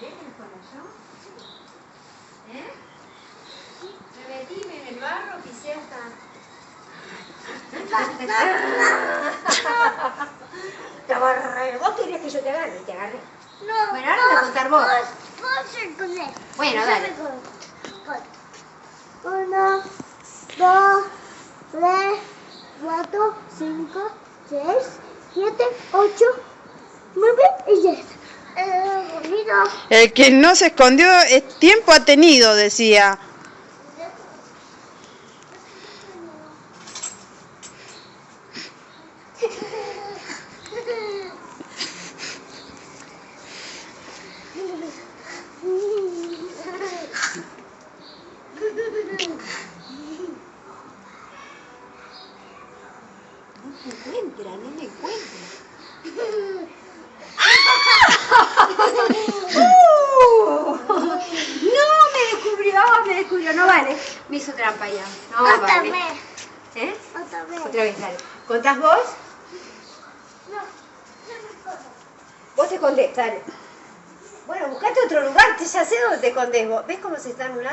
¿Querés que me ponga yo? ¿Eh? Me metí en el barro, pisé hasta... Te agarré. ¿Vos querías que yo te agarre? Te agarré. No. Bueno, ahora voy a contar vos. Vos con él. Bueno, dale. 1, 2, 3, 4, 5, 6, 7, 8, 9 y 10. El que no se escondió tiempo ha tenido, decía. No me encuentra. No, me descubrió, no vale. Me hizo trampa ya. No Otra vale. vez. ¿Eh? Otra vez. Otra vez, dale. ¿Contás vos? No. Vos te escondés, dale. Bueno, buscate otro lugar, que ya sé dónde te escondés vos. ¿Ves cómo se está anulando?